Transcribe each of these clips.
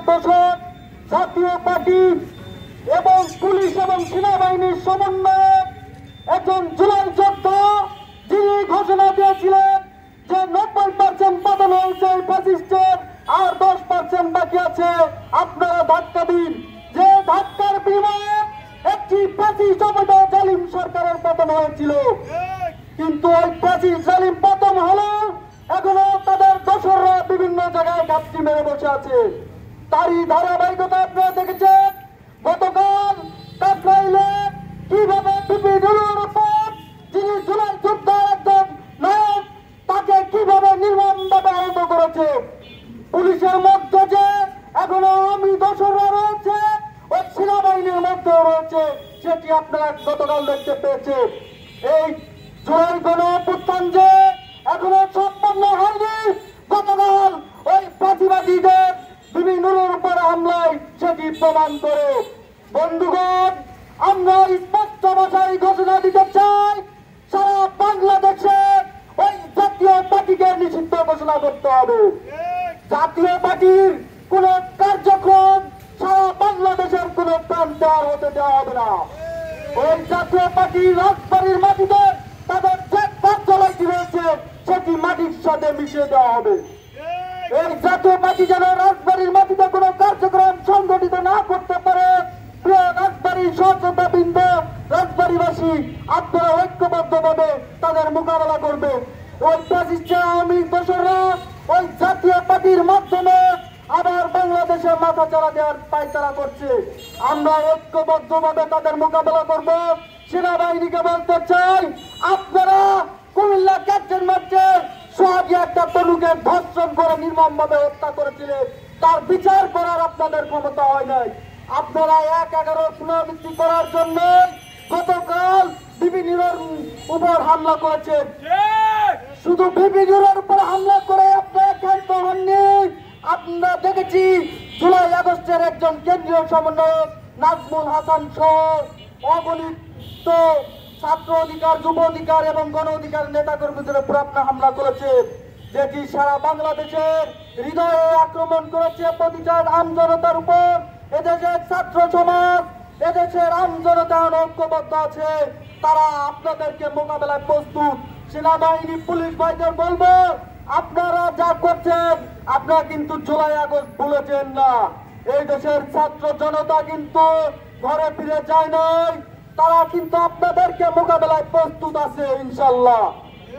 দোষক জাতীয় পার্টি এবং পুলিশ এবং সেনাবাহিনীর সমন্বয়ে একজন জুলাই যোদ্ধা যিনি ঘোষণা দিয়েছিলেন যে 90% পতন হয়েছে ফ্যাসিস্টের, আর 10% বাকি আছে, আপনারা ধাক্কা দিন। যে ধাক্কার বিনিময়ে একটি ফ্যাসিস্ট অবৈধ জালিম সরকারের পতন হয়েছিল, কিন্তু ওই ফ্যাসিস্ট জালিম পতন হলো এখনো তাদের দোসররা বিভিন্ন জায়গায় ঘাপটি মেরে বসে আছে। তারই ধারাবাহিকতা আপনারা দেখেছেন গতকাল কাকরাইলে কিভাবে বিপি নুরুর উপর, যিনি জুলাই যোদ্ধার একজন নায়ক, তাকে কিভাবে নির্মমভাবে আহত করেছে। পুলিশের মধ্যে যে এখনো আমি দোসররা রয়েছে, ওই সেনাবাহিনীর মধ্যেও রয়েছে, সেটি আপনারা গতকাল দেখতে পেয়েছেন। এই জুলাই গণঅভ্যুত্থান যে এখনো সম্পন্ন হয়নি, গতকাল ওই ফাঁসিবাদীদের বিপি নুরুর উপর হামলায় সেটি প্রমাণ করে। বন্ধুগণ, আমরা স্পষ্ট ভাষায় ঘোষণা দিতে চাই, সারা বাংলাদেশে ওই জাতীয় পার্টিকে নিষিদ্ধ ঘোষণা করতে হবে। জাতীয় পার্টির কোন কার্যক্রম সারা বাংলাদেশের কোন প্রান্তে আর হতে দেওয়া হবে না। ওই জাতীয় পার্টি রাজবাড়ির মাটিতে তাদের যে কার্যালয়টি রয়েছে সেটি মাটির সাথে মিশিয়ে দেওয়া হবে। এই জাতীয় পার্টি যেন রাজবাড়ির মাটিতে কোন কার্যক্রম সংগঠিত না করতে পারে। প্রিয় রাজবাড়ির সচেতনতা বৃন্দ, রাজবাড়িবাসী, আপনারা ঐক্যবদ্ধভাবে তাদের মোকাবেলা করবে। ওই ফ্যাসিস্ট আওয়ামী দোসররা ওই জাতীয় পার্টির মাধ্যমে আবার বাংলাদেশে মাথা চাড়া দেওয়ার পায়তারা করছে। আমরা ঐক্যবদ্ধভাবে তাদের মোকাবেলা করব। সেনাবাহিনীকে বলতে চাই, আপনারা কুমিল্লা ক্যাপ্টেন মার্চের সোহাগী একটা তরুণকে ধর্ষণ করে নির্মমভাবে হত্যা করেছিলেন, তার বিচার করার আপনাদের ক্ষমতা হয় নাই। আপনারা 1-11 পুনরাবৃত্তি করার জন্য গতকাল বিপি নুরুর উপর হামলা করেছেন। শুধু বিপি নুরুর উপর হামলা করে আপনারা ক্ষান্ত হননি। আমরা দেখেছি জুলাই আগস্টের একজন কেন্দ্রীয় সমন্বয়ক নাজমুল হাসান সহ অগণিত ছাত্র অধিকার, যুব অধিকার এবং গণ অধিকার নেতা কর্মীদের উপর আপনারা হামলা করেছে, যেটি সারা বাংলাদেশের হৃদয়ে আক্রমণ করেছে প্রতিটা আমজনতার উপর। এদেশের ছাত্র সমাজ, এদেশের আমজনতা ঐক্যবদ্ধ আছে, তারা আপনাদেরকে মোকাবেলায় প্রস্তুত। সেনাবাহিনী, পুলিশ ভাইদের বলবো, আপনারা যা করছেন আপনারা কিন্তু জুলাই আগস্ট ভুলেছেন না। এই দেশের ছাত্র জনতা কিন্তু ঘরে ফিরে যায় নাই, তারা কিন্তু আপনাদেরকে মোকাবেলায় প্রস্তুত আছে ইনশাল্লাহ।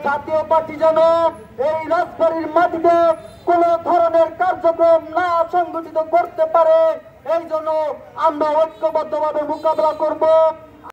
জাতীয় পার্টি যেন এই রাজবাড়ির মাটিতে কোন ধরনের কার্যক্রম না সংগঠিত করতে পারে, এই জন্য আমরা ঐক্যবদ্ধভাবে মোকাবেলা করব।